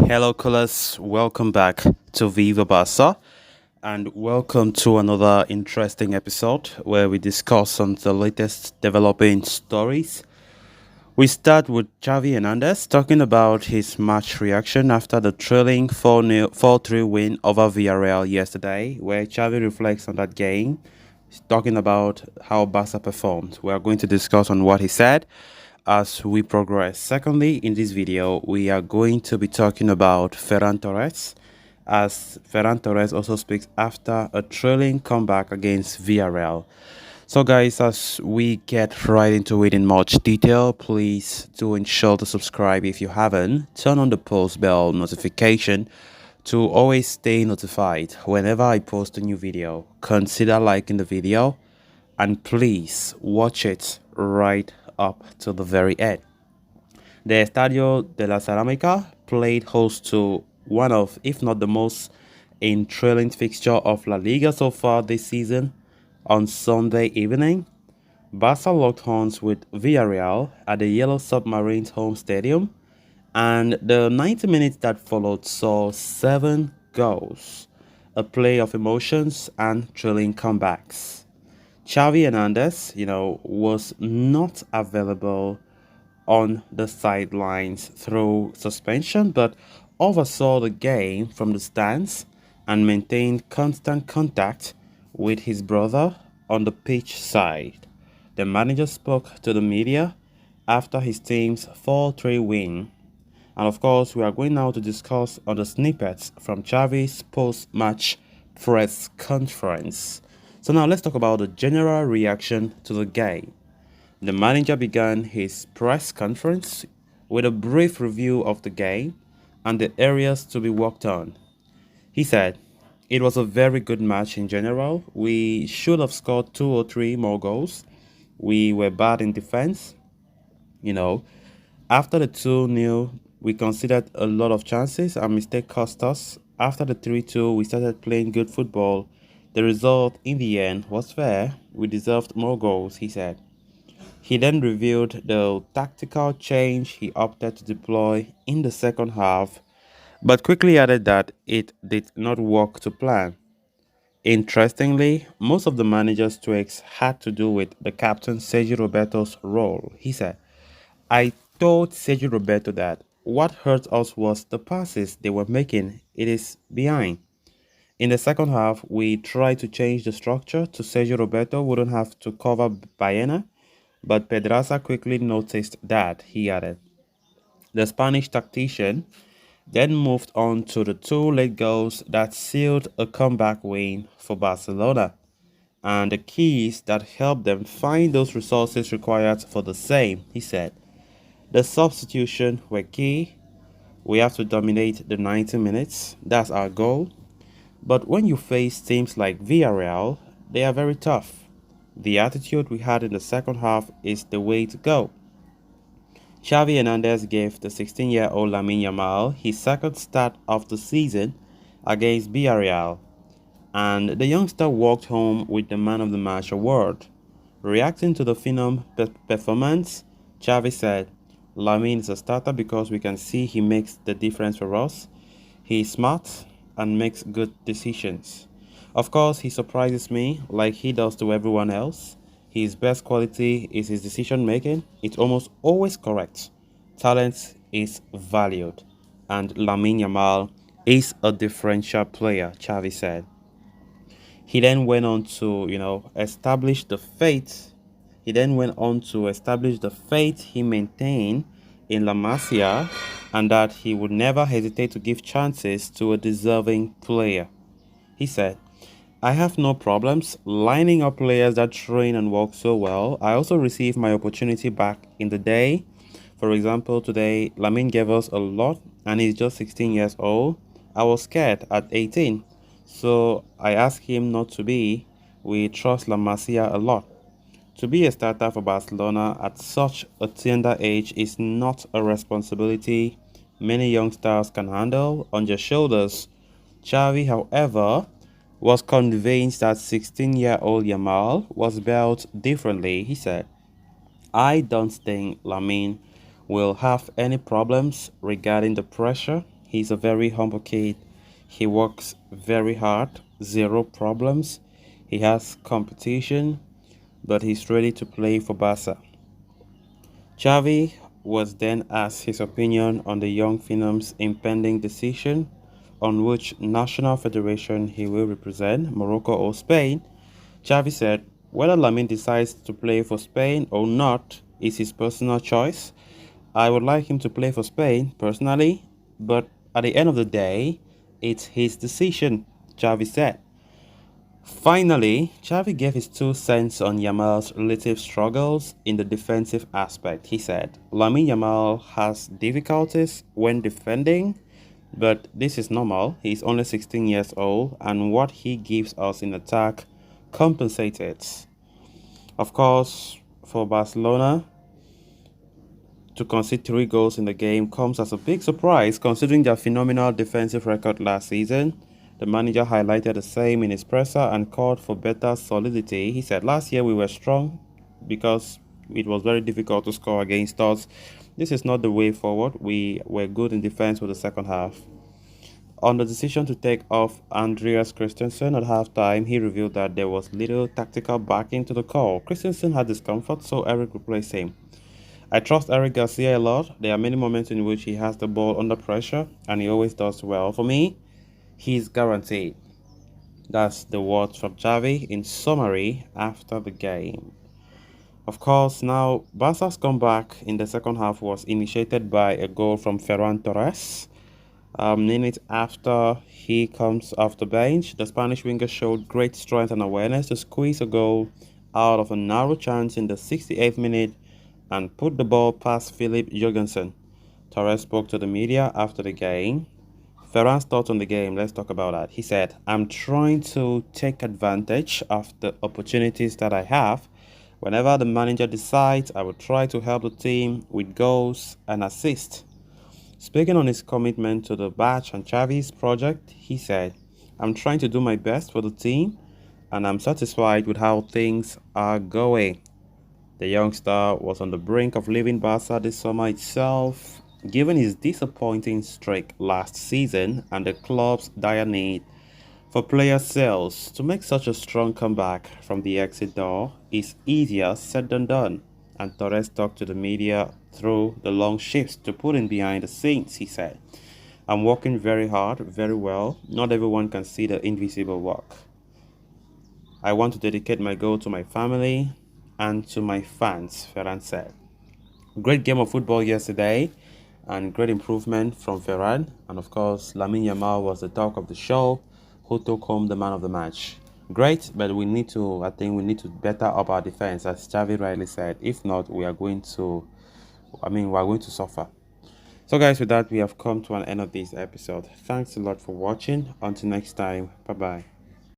Hello, callers. Welcome back to Viva Barca, and welcome to another interesting episode where we discuss on the latest developing stories. We start with Xavi Hernandez talking about his match reaction after the trailing 4-0 4-3 win over Villarreal yesterday, where Xavi reflects on that game. He's talking about how Barca performed. We are going to discuss on what he said as we progress. Secondly, in this video, we are going to be talking about Ferran Torres, as Ferran Torres also speaks after a trailing comeback against Villarreal. So, guys, as we get right into it in much detail, please do ensure to subscribe if you haven't. Turn on the post bell notification to always stay notified whenever I post a new video. Consider liking the video and please watch it right up to the very end. The Estadio de la Ceramica played host to one of, if not the most enthralling fixture of La Liga so far this season. On Sunday evening, Barca locked horns with Villarreal at the Yellow Submarine's home stadium, and the 90 minutes that followed saw 7 goals, a play of emotions and thrilling comebacks. Xavi Hernandez, was not available on the sidelines through suspension, but oversaw the game from the stands and maintained constant contact with his brother on the pitch side. The manager spoke to the media after his team's 4-3 win. And of course, we are going now to discuss on the snippets from Xavi's post-match press conference. So now let's talk about the general reaction to the game. The manager began his press conference with a brief review of the game and the areas to be worked on. He said, "It was a very good match in general. We should have scored 2 or 3 more goals. We were bad in defense. You know, after the 2-0, we considered a lot of chances and mistake cost us. After the 3-2, we started playing good football. The result in the end was fair. We deserved more goals," he said. He then revealed the tactical change he opted to deploy in the second half, but quickly added that it did not work to plan. Interestingly, most of the manager's tweaks had to do with the captain Sergio Roberto's role. He said, "I told Sergio Roberto that what hurt us was the passes they were making. It is behind. In the second half, we tried to change the structure to Sergio Roberto wouldn't have to cover Baena, but Pedraza quickly noticed that," he added. The Spanish tactician then moved on to the 2 late goals that sealed a comeback win for Barcelona and the keys that helped them find those resources required for the same, he said. The substitution were key. We have to dominate the 90 minutes. That's our goal. But when you face teams like Villarreal, they are very tough. The attitude we had in the second half is the way to go. Xavi Hernandez gave the 16-year-old Lamine Yamal his second start of the season against Villarreal, and the youngster walked home with the Man of the Match award. Reacting to the Phenom performance, Xavi said, "Lamine is a starter because we can see he makes the difference for us. He is smart and makes good decisions. Of course, he surprises me like he does to everyone else. His best quality is his decision making. It's almost always correct. Talent is valued. And Lamine Yamal is a differential player," Xavi said. He then went on to, establish the faith. He then went on to establish the faith he maintained in La Masia and that he would never hesitate to give chances to a deserving player. He said, "I have no problems lining up players that train and work so well. I also received my opportunity back in the day. For example, today, Lamine gave us a lot and he's just 16 years old. I was scared at 18. So I asked him not to be. We trust La Masia a lot. To be a starter for Barcelona at such a tender age is not a responsibility many young stars can handle on their shoulders." Xavi, however, was convinced that 16-year-old Yamal was built differently. He said, "I don't think Lamine will have any problems regarding the pressure. He's a very humble kid. He works very hard, zero problems. He has competition, but he's ready to play for Barca. Xavi was then asked his opinion on the young Phenom's impending decision on which national federation he will represent, Morocco or Spain. Xavi said, whether Lamin decides to play for Spain or not is his personal choice. I would like him to play for Spain personally, but at the end of the day, it's his decision, Xavi said. Finally, Xavi gave his 2 cents on Yamal's relative struggles in the defensive aspect. He said, Lamine Yamal has difficulties when defending, but this is normal. He's only 16 years old, and what he gives us in attack compensated. Of course, for Barcelona to concede 3 goals in the game comes as a big surprise considering their phenomenal defensive record last season. The manager highlighted the same in his presser and called for better solidity. He said, last year we were strong because it was very difficult to score against us. This is not the way forward. We were good in defense for the second half. On the decision to take off Andreas Christensen at halftime, he revealed that there was little tactical backing to the call. Christensen had discomfort, so Eric replaced him. I trust Eric Garcia a lot. There are many moments in which he has the ball under pressure, and he always does well. For me, he's guaranteed. That's the words from Xavi in summary after the game. Of course, now Barca's comeback in the second half was initiated by a goal from Ferran Torres. Minutes after he comes off the bench, the Spanish winger showed great strength and awareness to squeeze a goal out of a narrow chance in the 68th minute and put the ball past Philip Jorgensen. Torres spoke to the media after the game. Ferran's thoughts on the game, let's talk about that. He said, I'm trying to take advantage of the opportunities that I have. Whenever the manager decides, I will try to help the team with goals and assists. Speaking on his commitment to the Batch and Xavi's project, he said, I'm trying to do my best for the team and I'm satisfied with how things are going. The youngster was on the brink of leaving Barca this summer itself, given his disappointing streak last season and the club's dire need for player sales. To make such a strong comeback from the exit door is easier said than done, and Torres talked to the media through the long shifts to put in behind the scenes, he said. I'm working very hard, very well. Not everyone can see the invisible work. I want to dedicate my goal to my family and to my fans, Ferran said. Great game of football yesterday and great improvement from Ferran. And of course, Lamine Yamal was the talk of the show, who took home the man of the match. Great, but I think we need to better up our defense, as Xavi rightly said. If not, we are going to suffer. So guys, with that, we have come to an end of this episode. Thanks a lot for watching. Until next time, bye-bye.